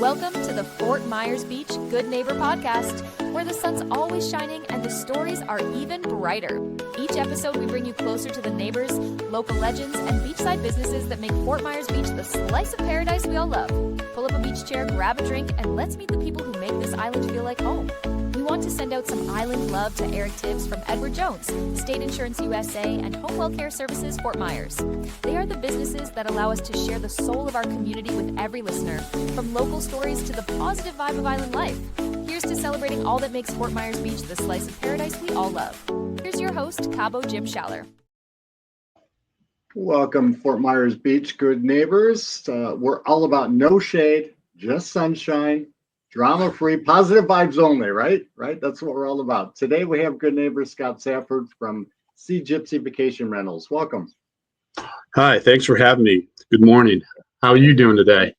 Welcome to the Fort Myers Beach Good Neighbor podcast, where the sun's always shining and the stories are even brighter. Each episode, we bring you closer to the neighbors, local legends, and beachside businesses that make Fort Myers Beach the slice of paradise we all love. Pull up a beach chair, grab a drink, and let's meet the people who make this island feel like home. We want to send out some island love to Eric Tibbs from Edward Jones, State Insurance USA, and Home Well Care Services Fort Myers. They are the businesses that allow us to share the soul of our community with every listener, from local stories to the positive vibe of island life. Here's to celebrating all that makes Fort Myers Beach the slice of paradise we all love. Here's your host, Cabo Jim Schaller. Welcome, Fort Myers Beach good neighbors. We're all about no shade, just sunshine, drama-free, positive vibes only, right? That's what we're all about. Today we have good neighbor Scott Safford from Sea Gypsy Vacation Rentals. Welcome. Hi, thanks for having me. Good morning. How are you doing today?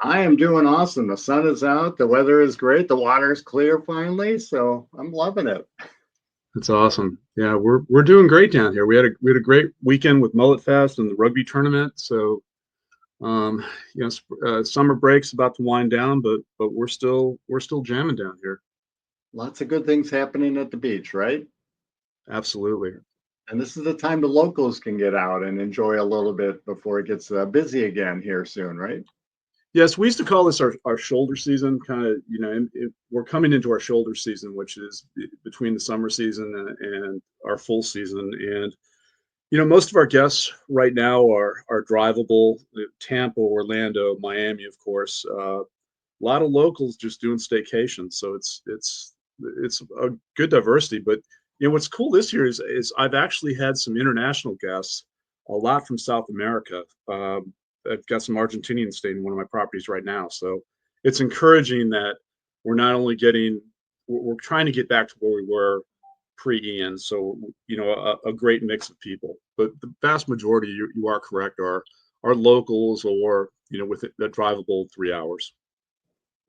I am doing awesome. The sun is out, the weather is great, the water is clear finally, so I'm loving it. That's awesome. Yeah, we're doing great down here. We had a great weekend with Mullet Fest and the Rugby Tournament. So, summer break's about to wind down, but we're still jamming down here. Lots of good things happening at the beach, right? Absolutely. And this is the time the locals can get out and enjoy a little bit before it gets busy again here soon, right? Yes, we used to call this our shoulder season, kind of, we're coming into our shoulder season, which is between the summer season and our full season. And, most of our guests right now are drivable, Tampa, Orlando, Miami, of course, a lot of locals just doing staycations. So it's a good diversity, but what's cool this year is I've actually had some international guests, a lot from South America. I've got some Argentinians staying in one of my properties right now. So it's encouraging that we're not only we're trying to get back to where we were pre-Ian. So, a great mix of people, but the vast majority, you are correct, are locals or, with a drivable 3 hours.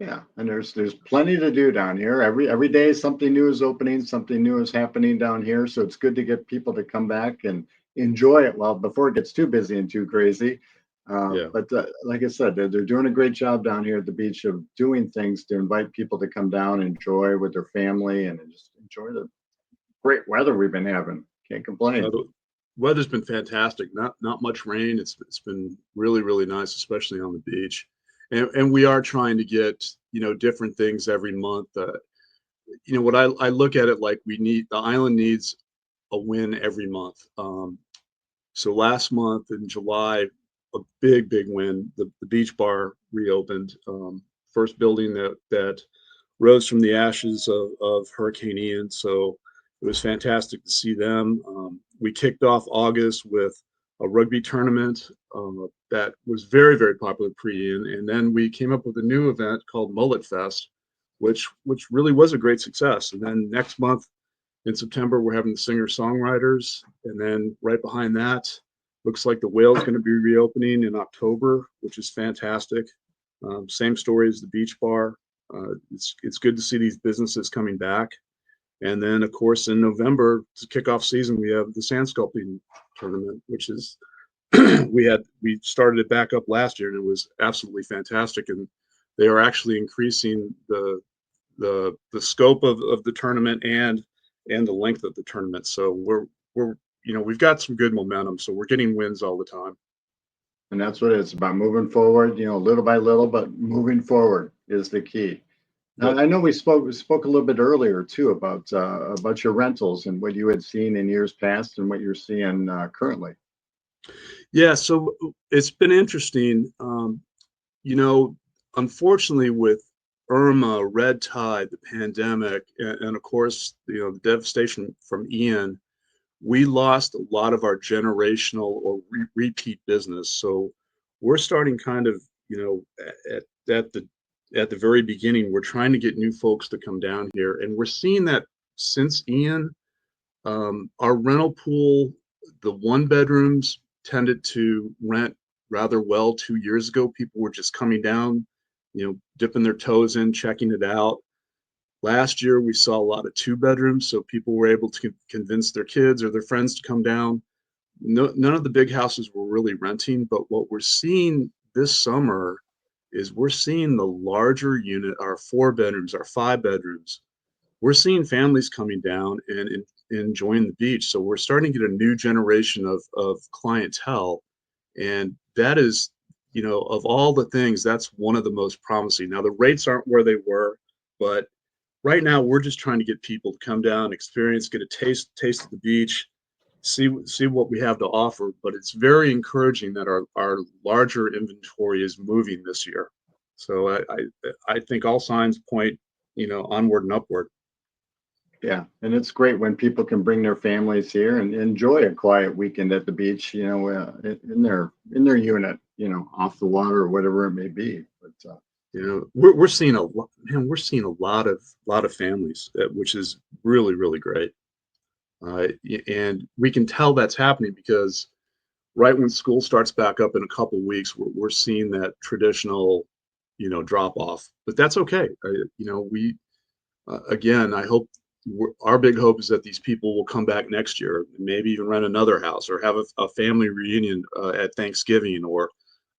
Yeah, and there's plenty to do down here. Every day something new is opening, something new is happening down here. So it's good to get people to come back and enjoy it before it gets too busy and too crazy. But like I said, they're doing a great job down here at the beach of doing things to invite people to come down, enjoy with their family, and just enjoy the great weather we've been having. Can't complain. The weather's been fantastic. Not much rain. It's been really, really nice, especially on the beach. And we are trying to get, different things every month. What I look at it like the island needs a win every month. So last month in July, a big win. The beach bar reopened. First building that rose from the ashes of Hurricane Ian. So it was fantastic to see them. We kicked off August with a rugby tournament that was very, very popular pre-Ian. And then we came up with a new event called Mullet Fest, which really was a great success. And then next month in September, we're having the Singer Songwriters. And then right behind that, looks like the Whale's going to be reopening in October, which is fantastic. Same story as the beach bar. It's good to see these businesses coming back. And then, of course, in November, to kick off season, we have the Sand Sculpting Tournament, which is we started it back up last year, and it was absolutely fantastic. And they are actually increasing the scope of the tournament and the length of the tournament. So we've got some good momentum, so we're getting wins all the time. And that's what it's about, moving forward, little by little, but moving forward is the key. Now, I know we spoke a little bit earlier too about your rentals and what you had seen in years past and what you're seeing currently. Yeah, so it's been interesting. Unfortunately, with Irma, red tide, the pandemic, and of course, the devastation from Ian, we lost a lot of our generational or repeat business. So we're starting kind of, at the very beginning, we're trying to get new folks to come down here. And we're seeing that since Ian, our rental pool, the one bedrooms tended to rent rather well 2 years ago. People were just coming down, dipping their toes in, checking it out. Last year, we saw a lot of 2 bedrooms, so people were able to convince their kids or their friends to come down. None of the big houses were really renting, but what we're seeing this summer is we're seeing the larger unit, our 4 bedrooms, our 5 bedrooms. We're seeing families coming down and enjoying the beach. So we're starting to get a new generation of clientele. And that is, of all the things, that's one of the most promising. Now, the rates aren't where they were, but right now we're just trying to get people to come down, experience, get a taste of the beach, see what we have to offer. But it's very encouraging that our larger inventory is moving this year. So I think all signs point, onward and upward. Yeah, and it's great when people can bring their families here and enjoy a quiet weekend at the beach, in their unit, off the water or whatever it may be. But we're seeing we're seeing a lot of families, which is really, really great. And we can tell that's happening because right when school starts back up in a couple weeks, we're seeing that traditional, drop off. But that's okay. We again, I hope our big hope is that these people will come back next year, maybe even rent another house or have a family reunion at Thanksgiving or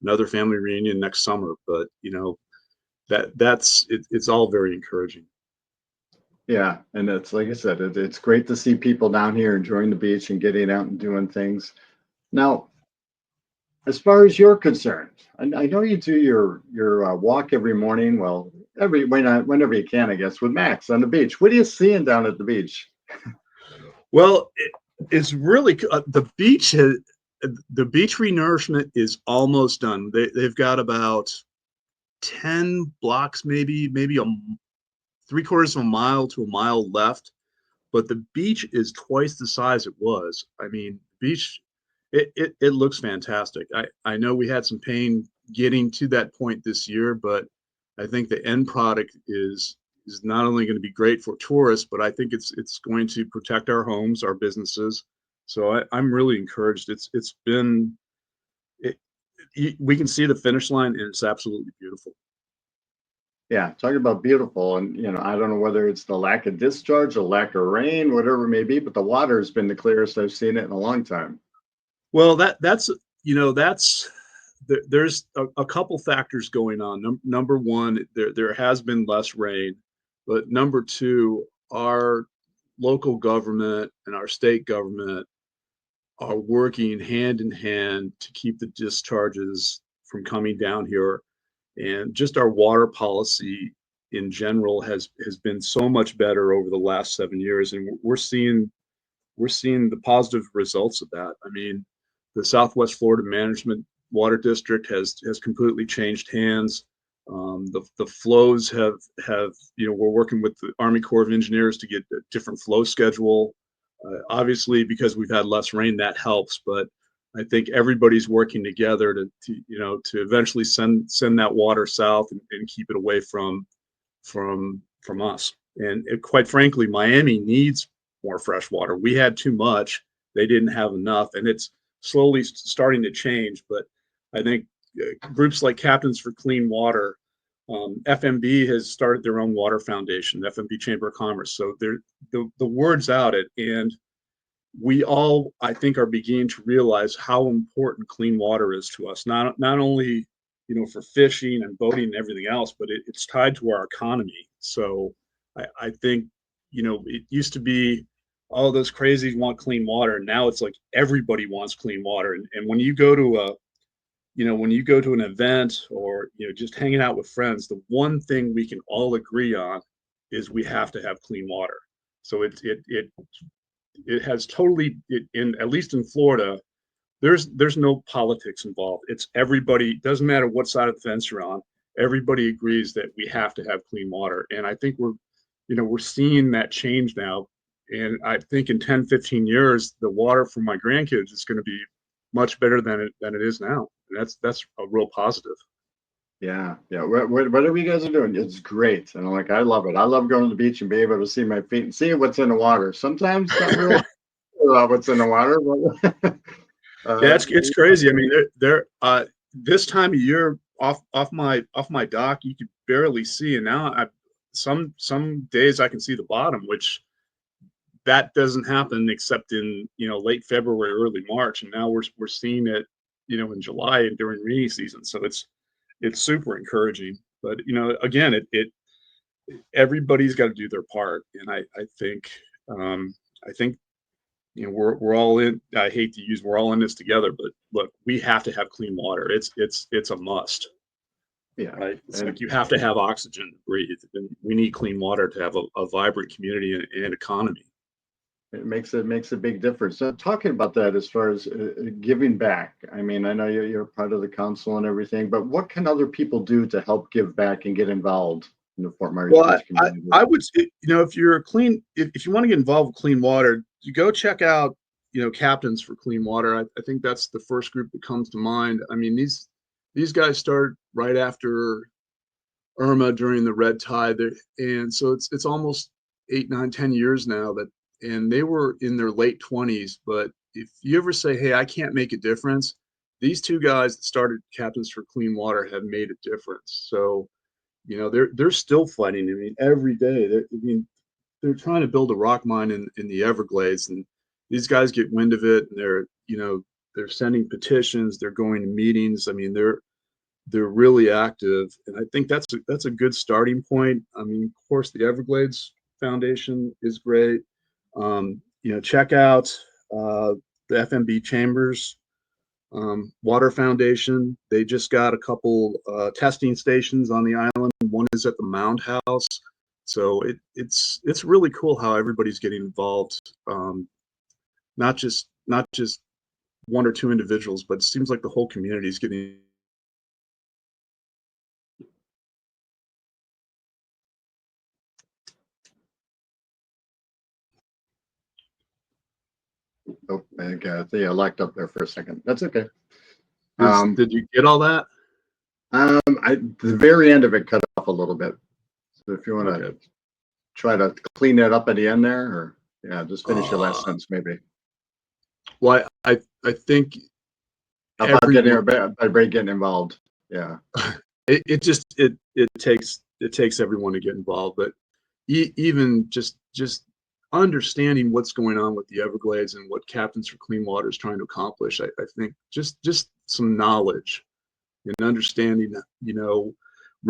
another family reunion next summer. But it's all very encouraging. yeah, and it's like I said, it's great to see people down here enjoying the beach and getting out and doing things. Now, as far as you're concerned, I know you do your walk every morning. Well, whenever you can, I guess, with Max on the beach. What are you seeing down at the beach? Well, it's really the beach renourishment is almost done. They've got about 10 blocks, maybe a 3/4 of a mile to a mile left, but the beach is twice the size it was. I mean, beach, it looks fantastic. I know we had some pain getting to that point this year, but I think the end product is not only going to be great for tourists, but I think it's going to protect our homes, our businesses. So I'm really encouraged. We can see the finish line, and it's absolutely beautiful. Yeah, talking about beautiful, and I don't know whether it's the lack of discharge, the lack of rain, whatever it may be, but the water has been the clearest I've seen it in a long time. Well, there's a couple factors going on. Number one, there has been less rain, but number two, our local government and our state government are working hand in hand to keep the discharges from coming down here. And just our water policy in general has been so much better over the last 7 years, and we're seeing the positive results of that. I mean, the Southwest Florida Management Water District has completely changed hands. The flows have we're working with the Army Corps of Engineers to get a different flow schedule. Obviously, because we've had less rain, that helps, but I think everybody's working together to eventually send that water south and keep it away from us. And quite frankly, Miami needs more fresh water. We had too much; they didn't have enough, and it's slowly starting to change. But I think groups like Captains for Clean Water, FMB has started their own water foundation, FMB Chamber of Commerce. So the word's out, and we all, I think, are beginning to realize how important clean water is to us. Not only for fishing and boating and everything else, but it's tied to our economy. So I think it used to be all those crazies want clean water, and now it's like everybody wants clean water. And when you go to an event or just hanging out with friends, the one thing we can all agree on is we have to have clean water. So it has totally, at least in Florida, there's no politics involved. It's everybody, doesn't matter what side of the fence you're on, everybody agrees that we have to have clean water. And I think we're seeing that change now. And I think in 10, 15 years, the water for my grandkids is going to be much better than it is now. And that's a real positive. Yeah, yeah. Whatever you guys are doing, it's great, and I love it. I love going to the beach and being able to see my feet and seeing what's in the water. Sometimes not real about what's in the water, but Yeah, it's crazy. I mean, there this time of year off my dock, you could barely see, and now some days I can see the bottom, which that doesn't happen except in late February, early March, and now we're seeing it in July and during rainy season. So it's super encouraging. But again, it everybody's got to do their part, and I think I think we're all in. I hate to use we're all in this together, but look, we have to have clean water. It's a must. Yeah. Right. It's And like you have to have oxygen to breathe, and we need clean water to have a vibrant community and economy. it makes a big difference. So talking about that as far as giving back, I mean, I know you're part of the council and everything, but what can other people do to help give back and get involved in the Fort Myers Well, Beach community? I would say, if you're if you want to get involved with clean water, you go check out, Captains for Clean Water. I think that's the first group that comes to mind. I mean, these guys start right after Irma during the red tide there, and so it's almost 8, 9, 10 years now and they were in their late 20s. But if you ever say, hey, I can't make a difference, these two guys that started Captains for Clean Water have made a difference. So they're still fighting. I mean, every day. They're trying to build a rock mine in the Everglades, and these guys get wind of it, and they're sending petitions, they're going to meetings. I mean, they're really active, and I think that's a good starting point. I mean, of course, the Everglades Foundation is great. Check out the FMB Chambers Water Foundation. They just got a couple testing stations on the island. One is at the Mound House. So it's really cool how everybody's getting involved. Not just one or two individuals, but it seems like the whole community is getting. Oh, I think I locked up there for a second. That's okay. Did you get all that? The very end of it cut off a little bit. So if you want to try to clean that up at the end there, or just finish your last sentence maybe. Well, I think about getting involved. Yeah. It takes everyone to get involved, but even just understanding what's going on with the Everglades and what Captains for Clean Water is trying to accomplish, I think just some knowledge and understanding that,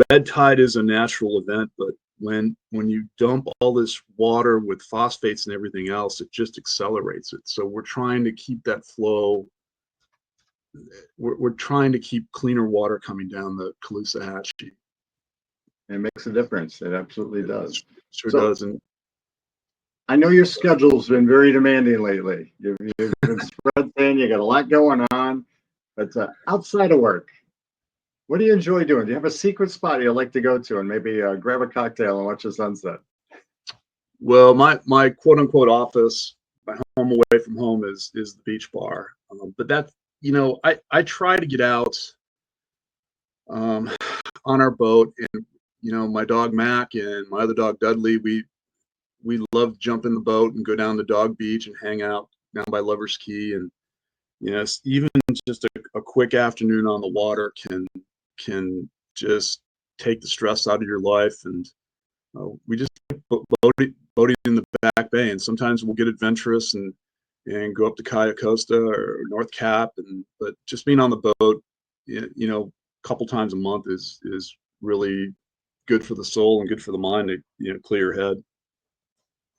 red tide is a natural event, but when you dump all this water with phosphates and everything else, it just accelerates it. So we're trying to keep that flow. We're trying to keep cleaner water coming down the Caloosahatchee. It makes a difference. It absolutely does. Sure does. And I know your schedule's been very demanding lately. You've been spread thin. You got a lot going on, but outside of work, what do you enjoy doing? Do you have a secret spot you like to go to and maybe grab a cocktail and watch the sunset? Well, my quote unquote office, my home away from home is the beach bar. But that's, I try to get out on our boat, and my dog Mac and my other dog Dudley, we love to jump in the boat and go down to Dog Beach and hang out down by Lover's Key. And even just a quick afternoon on the water can just take the stress out of your life. And we just boating in the back bay, and sometimes we'll get adventurous and go up to Cayo Costa or North Cap, but just being on the boat, a couple times a month is really good for the soul and good for the mind to clear your head.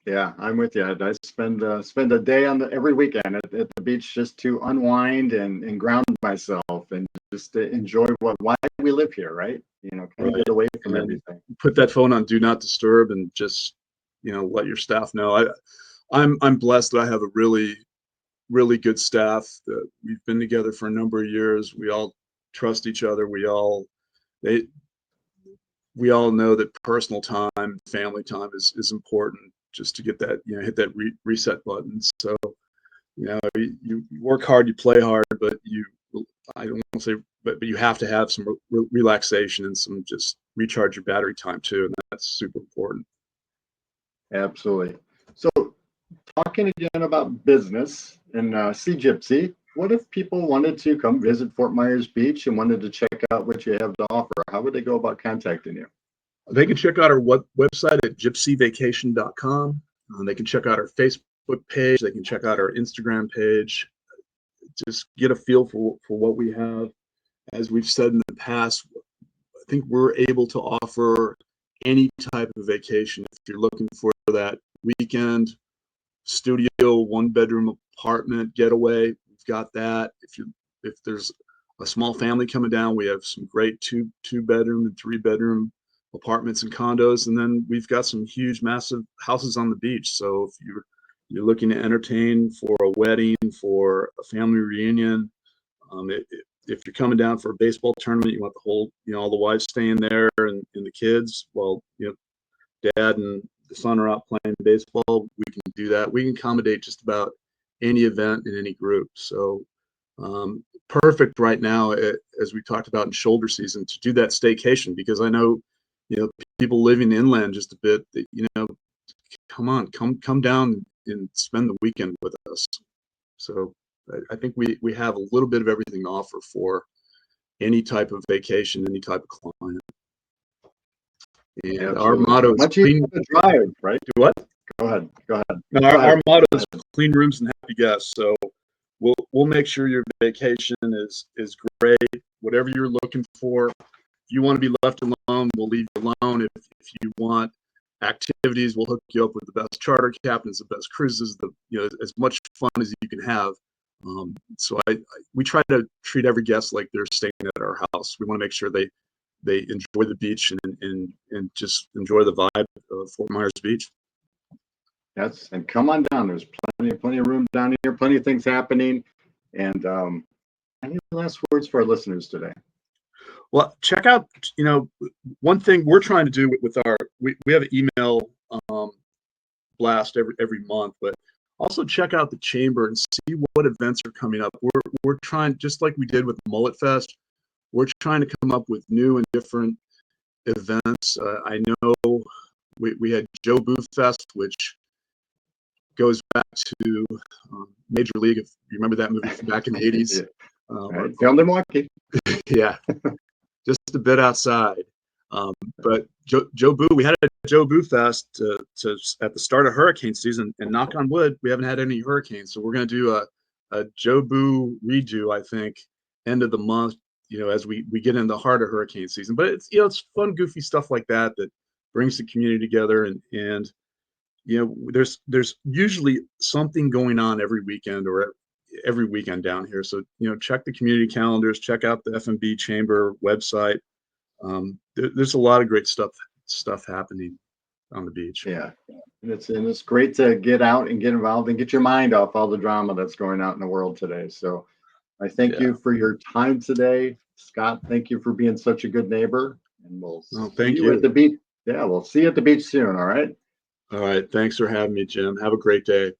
Yeah, I'm with you. I spend a day every weekend at the beach just to unwind and ground myself and just to enjoy why we live here, right? Kind of get away from everything. Put that phone on do not disturb and just let your staff know. I'm blessed that I have a really, really good staff that we've been together for a number of years. We all trust each other. We all know that personal time, family time is important, just to get that, hit that reset button. So, you work hard, you play hard, but I don't want to say, but you have to have some relaxation and some just recharge your battery time too. And that's super important. Absolutely. So talking again about business and Sea Gypsy, what if people wanted to come visit Fort Myers Beach and wanted to check out what you have to offer? How would they go about contacting you? They can check out our website at gypsyvacation.com. They can check out our Facebook page. They can check out our Instagram page. Just get a feel for what we have. As we've said in the past, think we're able to offer any type of vacation. If you're looking for that weekend studio, 1-bedroom apartment getaway, we've got that. If there's a small family coming down, we have some great two-bedroom and 3-bedroom apartments and condos, and then we've got some huge, massive houses on the beach. So if you're looking to entertain for a wedding, for a family reunion, if you're coming down for a baseball tournament, you want the whole, all the wives staying there and the kids, well, dad and the son are out playing baseball, we can do that. We can accommodate just about any event in any group. So perfect right now, as we talked about in shoulder season, to do that staycation, because I know, people living inland just a bit, that, come down and spend the weekend with us. So I think we have a little bit of everything to offer for any type of vacation, any type of client. And Absolutely. our motto is much clean. easier to drive, right? Do what? Go ahead. And our motto is clean rooms and happy guests. So we'll make sure your vacation is great. Whatever you're looking for. If you want to be left alone, we'll leave you alone. If you want activities, we'll hook you up with the best charter captains, the best cruises, as much fun as you can have. So we try to treat every guest like they're staying at our house. We want to make sure they enjoy the beach and just enjoy the vibe of Fort Myers Beach. Yes, and come on down. There's plenty of room down here, plenty of things happening. And any last words for our listeners today? Well, check out, one thing we're trying to do with we have an email blast every month, but also check out the chamber and see what events are coming up. We're trying, just like we did with Mullet Fest, we're trying to come up with new and different events. I know we had Joe Boo Fest, which goes back to Major League, if you remember that movie from back in the 80s. Right. Filmed in Milwaukee. Yeah, just a bit outside. But Joe Boo, we had a Joe Boo Fest to at the start of hurricane season, and knock on wood, we haven't had any hurricanes. So we're going to do a Joe Boo redo, I think, end of the month, as we get in the heart of hurricane season. But it's, it's fun, goofy stuff like that brings the community together. And there's usually something going on every weekend or every weekend down here. So, check the community calendars, check out the FMB Chamber website. There's a lot of great stuff happening on the beach. Yeah, and it's great to get out and get involved and get your mind off all the drama that's going out in the world today. So I thank you for your time today, Scott. Thank you for being such a good neighbor, and we'll see you at the beach. Yeah, we'll see you at the beach soon. All right. All right. Thanks for having me, Jim. Have a great day.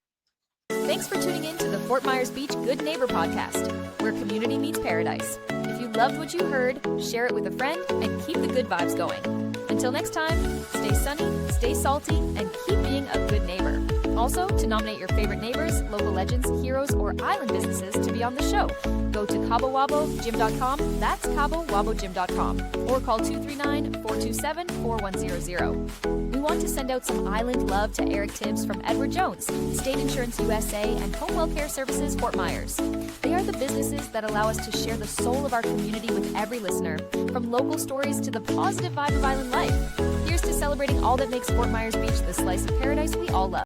Thanks for tuning in to the Fort Myers Beach Good Neighbor podcast, where community meets paradise. If you loved what you heard, share it with a friend and keep the good vibes going. Until next time, stay sunny, stay salty, and keep being a good neighbor. Also, to nominate your favorite neighbors, local legends, heroes, or island businesses to be on the show, go to CaboWaboGym.com, that's CaboWaboGym.com, or call 239-427-4100. We want to send out some island love to Eric Tibbs from Edward Jones, State Insurance USA, and Home Welfare Services Fort Myers. They are the businesses that allow us to share the soul of our community with every listener, from local stories to the positive vibe of island life. Here's to celebrating all that makes Fort Myers Beach the slice of paradise we all love.